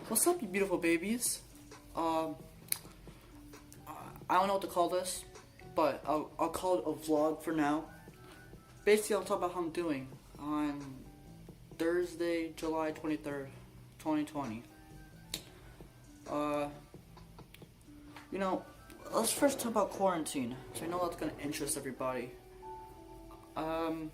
What's up, you beautiful babies? Um, I don't know what to call this, but I'll call it a vlog for now. Basically, I'll talk about how I'm doing on Thursday, July 23rd, 2020. Uh, you know, let's first talk about quarantine, so I know that's gonna interest everybody. I'm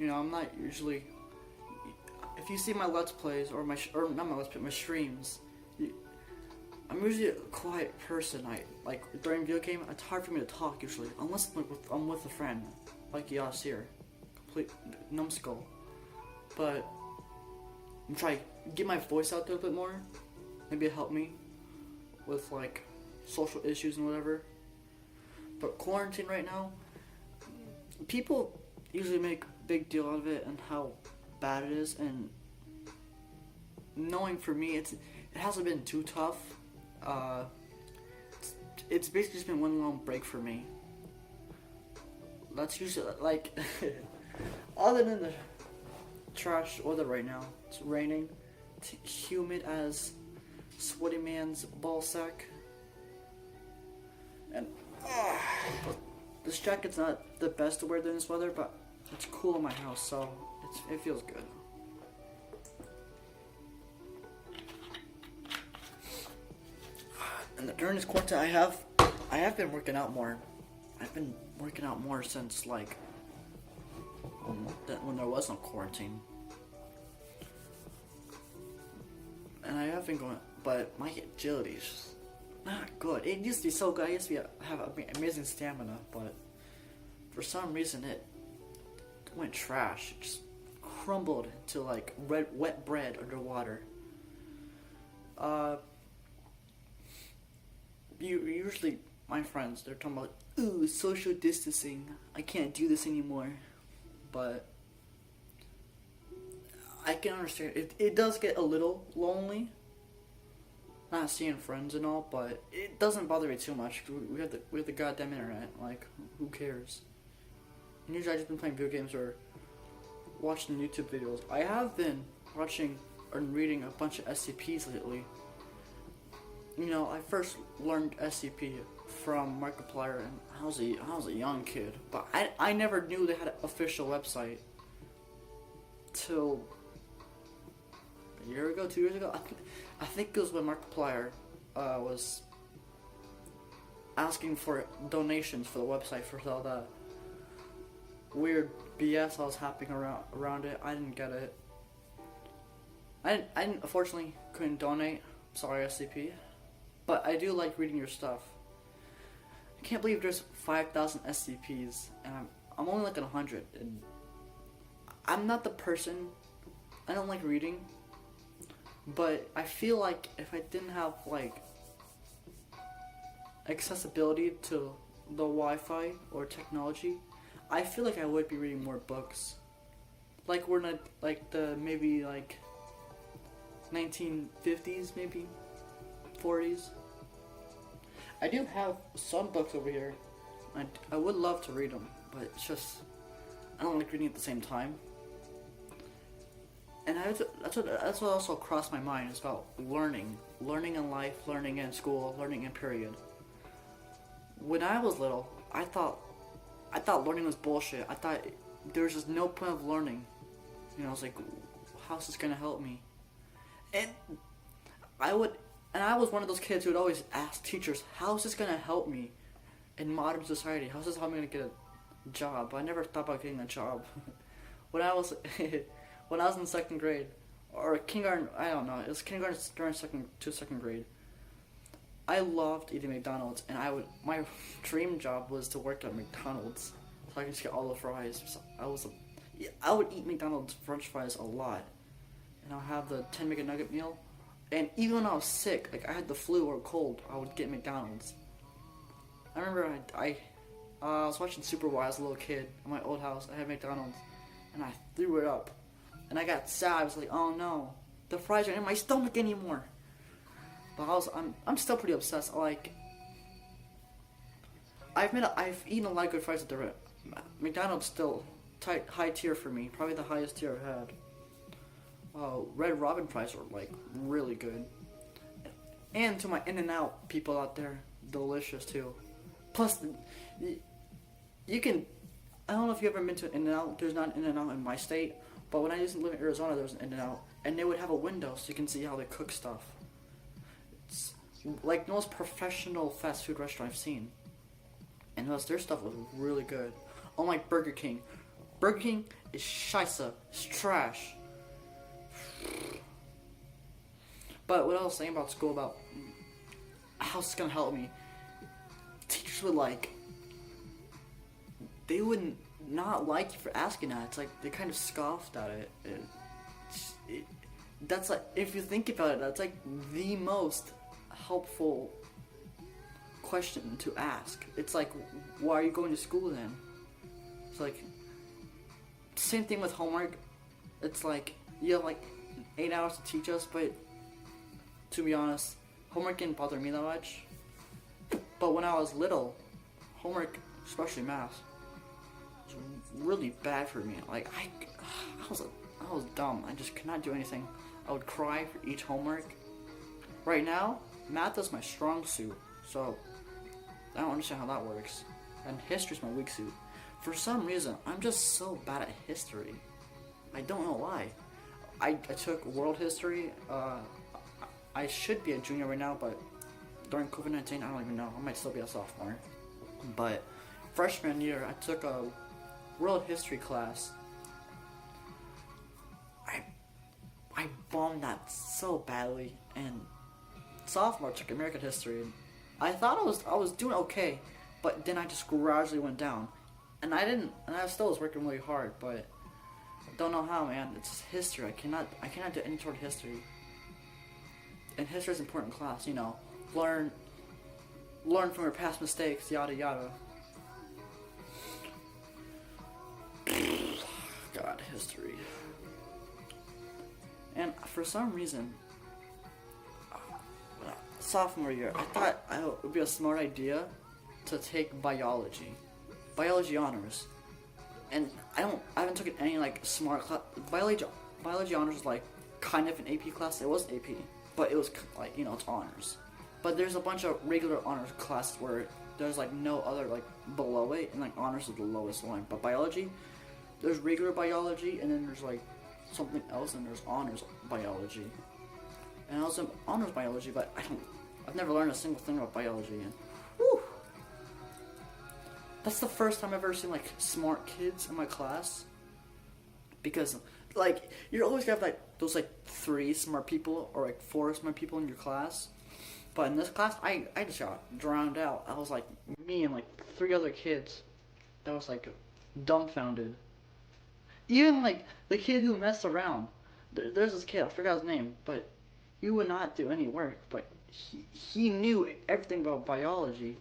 not usually. If you see my Let's Plays or or not my Let's Plays, my streams, I'm usually a quiet person. I like during video game. It's hard for me to talk usually, unless I'm with a friend, like Yas here, complete numbskull. But I'm trying to get my voice out there a bit more. Maybe it help me with like social issues and whatever. But quarantine right now, people usually make a big deal out of it and how bad it is, and knowing for me it hasn't been too tough. It's basically just been one long break for me. That's usually like other than the trash weather right now. It's raining, it's humid as sweaty man's ball sack, and this jacket's not the best to wear in this weather, but it's cool in my house, so it feels good. And during this quarantine, I have been working out more. I've been working out more since like when there was no quarantine, and I have been going. But my agility is just not good. It used to be so good. I used to have amazing stamina, but for some reason it went trash. It just crumbled to like wet bread underwater. Usually my friends, they're talking about, ooh, social distancing. I can't do this anymore. But I can understand. It does get a little lonely, not seeing friends and all, but it doesn't bother me too much. We have the goddamn internet. Like, who cares? And usually I just been playing video games or watching YouTube videos. I have been watching and reading a bunch of SCPs lately. You know, I first learned SCP from Markiplier, and I was a young kid, but I never knew they had an official website till a year ago, 2 years ago. I think it was when Markiplier was asking for donations for the website for all the weird BS I was happening around it. I didn't get it. I unfortunately couldn't donate. Sorry, SCP. But I do like reading your stuff. I can't believe there's 5,000 SCPs, and I'm only like at 100. And I'm not the person. I don't like reading, but I feel like if I didn't have like accessibility to the Wi-Fi or technology, I feel like I would be reading more books. Like we're not like the maybe like 1950s, maybe 40s. I do have some books over here. I would love to read them, but it's just I don't like reading at the same time. And that's what also crossed my mind. It's about learning in life, learning in school, learning in period. When I was little, I thought learning was bullshit. I thought there was just no point of learning. You know, I was like, how's this gonna help me? And I was one of those kids who would always ask teachers, how's this gonna help me in modern society? How's this helping me to get a job? But I never thought about getting a job. when I was in second grade, or kindergarten, I don't know, it was kindergarten during second grade, I loved eating McDonald's, and my dream job was to work at McDonald's, so I could just get all the fries. So I would eat McDonald's French fries a lot, and I'll have the 10 McNugget meal. And even when I was sick, like I had the flu or cold, I would get McDonald's. I remember I was watching Super Why as a little kid at my old house. I had McDonald's, and I threw it up, and I got sad. I was like, oh no, the fries aren't in my stomach anymore. But I'm still pretty obsessed. Like I've eaten a lot of good fries at the McDonald's. Still high tier for me, probably the highest tier I've had. Red Robin fries are like really good. And to my In-N-Out people out there, delicious too. Plus, you can. I don't know if you have ever been to an In-N-Out. There's not an In-N-Out in my state, but when I used to live in Arizona, there was an In-N-Out, and they would have a window so you can see how they cook stuff. It's like the most professional fast food restaurant I've seen, and their stuff was really good. Unlike Burger King, Burger King is scheisse, it's trash. But what I was saying about school, about how it's gonna help me, teachers would they wouldn't not like you for asking that. It's like they kind of scoffed at it. That's like, if you think about it, that's like the most helpful question to ask. It's like, why are you going to school then? It's like, same thing with homework. It's like, you have like 8 hours to teach us, but to be honest, homework didn't bother me that much. But when I was little, homework, especially math, was really bad for me. Like, I was dumb. I just could not do anything. I would cry for each homework. Right now, math is my strong suit, so I don't understand how that works. And history's my weak suit. For some reason, I'm just so bad at history. I don't know why. I took world history. I should be a junior right now, but during COVID-19, I don't even know. I might still be a sophomore. But freshman year, I took a world history class. I bombed that so badly. And sophomore, I took American history. And I thought I was doing okay, but then I just gradually went down. And I still was working really hard, but I don't know how, man. It's just history. I cannot do any sort of history. And history is an important class, you know. Learn from your past mistakes, yada yada. God, history. And for some reason, sophomore year, I thought it would be a smart idea to take biology honors. And I haven't taken any like smart class. Biology honors is like kind of an AP class. It was AP, but it was like, you know, it's honors. But there's a bunch of regular honors classes where there's like no other like below it, and like honors is the lowest one. But biology, there's regular biology, and then there's like something else, and there's honors biology. And I was in honors biology, but I've never learned a single thing about biology. And whew, that's the first time I've ever seen like smart kids in my class. Because like, you're always gonna have like those like 3 smart people or like 4 smart people in your class. But in this class, I just got drowned out. I was like me and like 3 other kids that was like dumbfounded. Even like the kid who messed around. There's this kid, I forgot his name, but he would not do any work. But he knew everything about biology.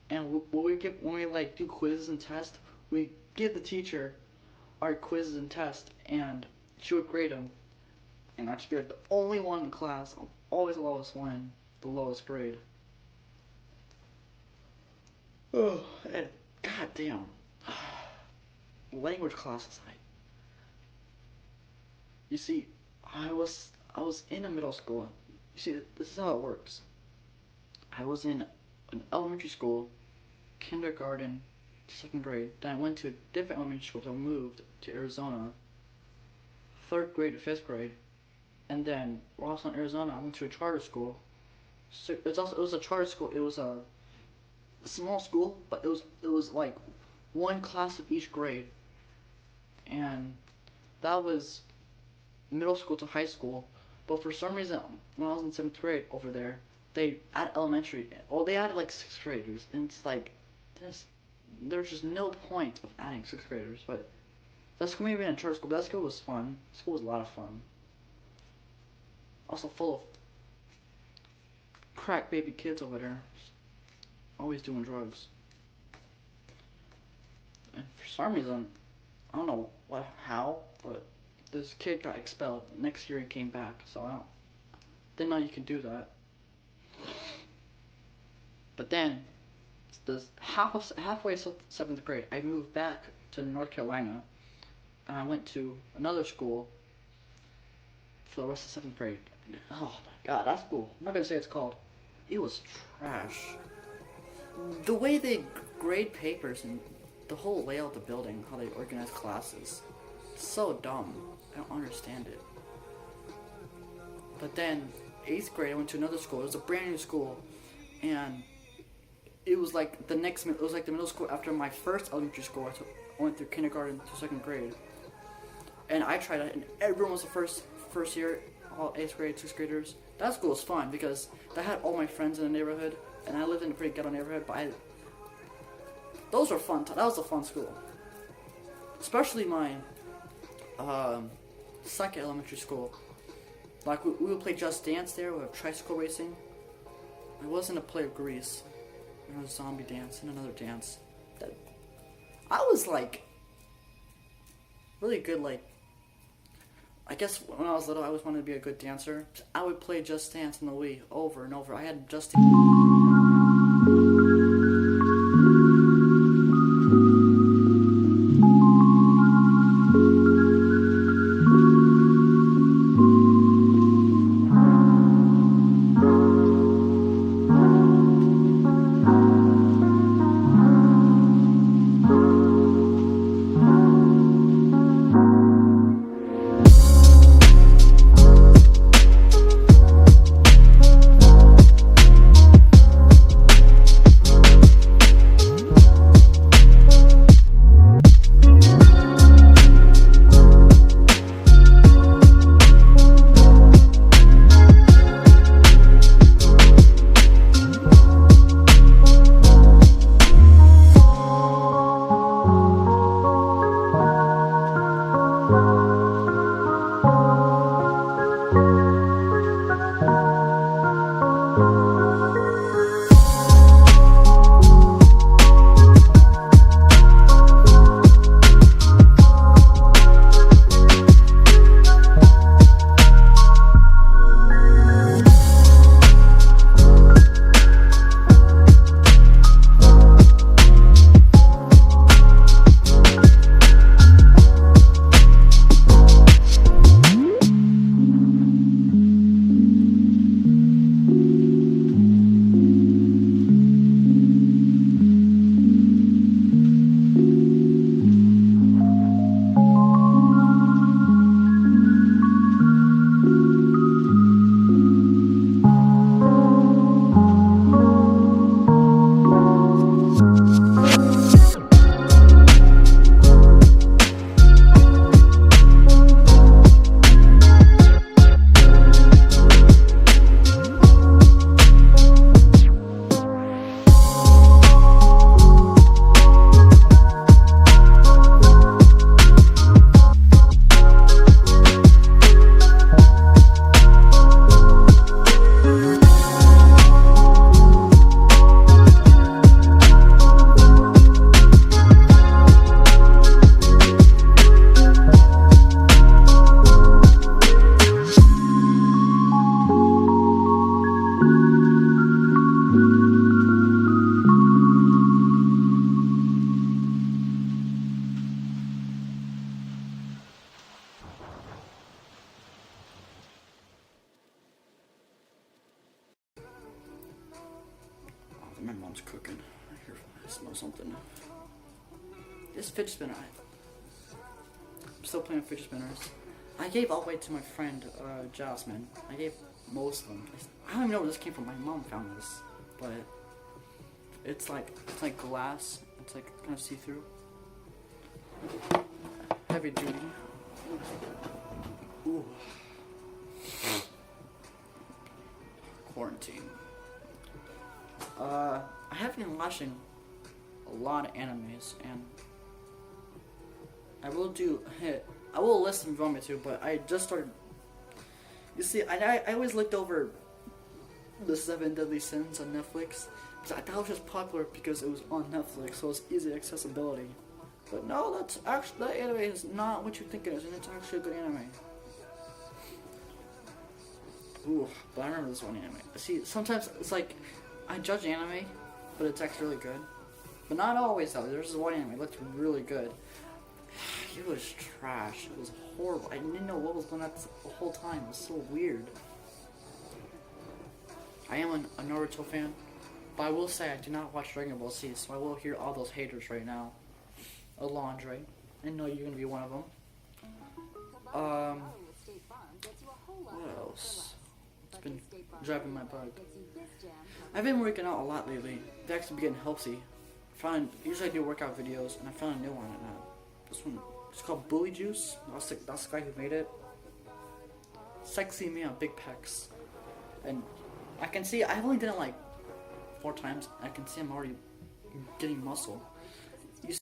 And when we like do quizzes and tests, we give the teacher our quizzes and tests, and she would grade them. And I'd be like the only one in class, always the lowest one, the lowest grade. Oh, and goddamn, language classes. You see, I was in a middle school. You see, this is how it works. I was in an elementary school, kindergarten, 2nd grade. Then I went to a different elementary school, so I moved to Arizona, 3rd grade to 5th grade. And then, while I was in Arizona, I went to a charter school. So it was a charter school. It was a small school, but it was like 1 class of each grade. And that was middle school to high school. But for some reason, when I was in 7th grade over there, they added elementary. Well, they added like 6th graders, and it's like there's just no point of adding 6th graders. But that school, maybe in a charter school, but that school was fun. School was a lot of fun. Also full of crack baby kids over there, always doing drugs. And for some reason, I don't know how, but this kid got expelled. Next year he came back, so I didn't know you could do that. But then, halfway 7th grade, I moved back to North Carolina, and I went to another school for the rest of 7th grade. Oh my god, that school. I'm not gonna say it's called. It was trash. The way they grade papers and the whole layout of the building, how they organize classes, so dumb. I don't understand it. But then, 8th grade, I went to another school. It was a brand new school, and it was like the middle school after my first elementary school. I went through kindergarten to 2nd grade, and I tried it, and everyone was the first year, all 8th grade, 6th graders. That school was fun because I had all my friends in the neighborhood, and I lived in a pretty ghetto neighborhood. But those were fun. That was a fun school, especially my 2nd elementary school. Like, we would play Just Dance there. We would have tricycle racing. It wasn't a play of Grease. It was zombie dance and another dance. I was, like, really good, like, I guess when I was little, I always wanted to be a good dancer. I would play Just Dance on the Wii over and over. I had Just Dance. My mom's cooking. I smell something. This fidget spinner. I'm still playing fidget spinners. I gave all the way to my friend Jasmine. I gave most of them. I don't even know where this came from. My mom found this, but it's like glass. It's like kind of see-through. Heavy duty. Ooh. Quarantine. I have been watching a lot of animes, and I will list them if you want me to, but I just started. You see, I always looked over the 7 Deadly Sins on Netflix. I thought it was just popular because it was on Netflix, so it's easy accessibility. But no, that anime is not what you think it is, and it's actually a good anime. Ooh, but I remember this one anime. See, sometimes it's like, I judge anime, but it's actually really good. But not always though. There's this one anime that looked really good. he was trash. It was horrible. I didn't know what was going on the whole time. It was so weird. I am a Naruto fan, but I will say I do not watch Dragon Ball Z, so I will hear all those haters right now. Alondre, I know you're gonna be one of them. What else? It's been driving my bug. I've been working out a lot lately. I've actually been getting healthy. Usually I do workout videos, and I found a new one now. This one, it's called Bully Juice. That's the guy who made it. Sexy man, big pecs. And I can see, I've only done it like 4 times. I can see I'm already getting muscle.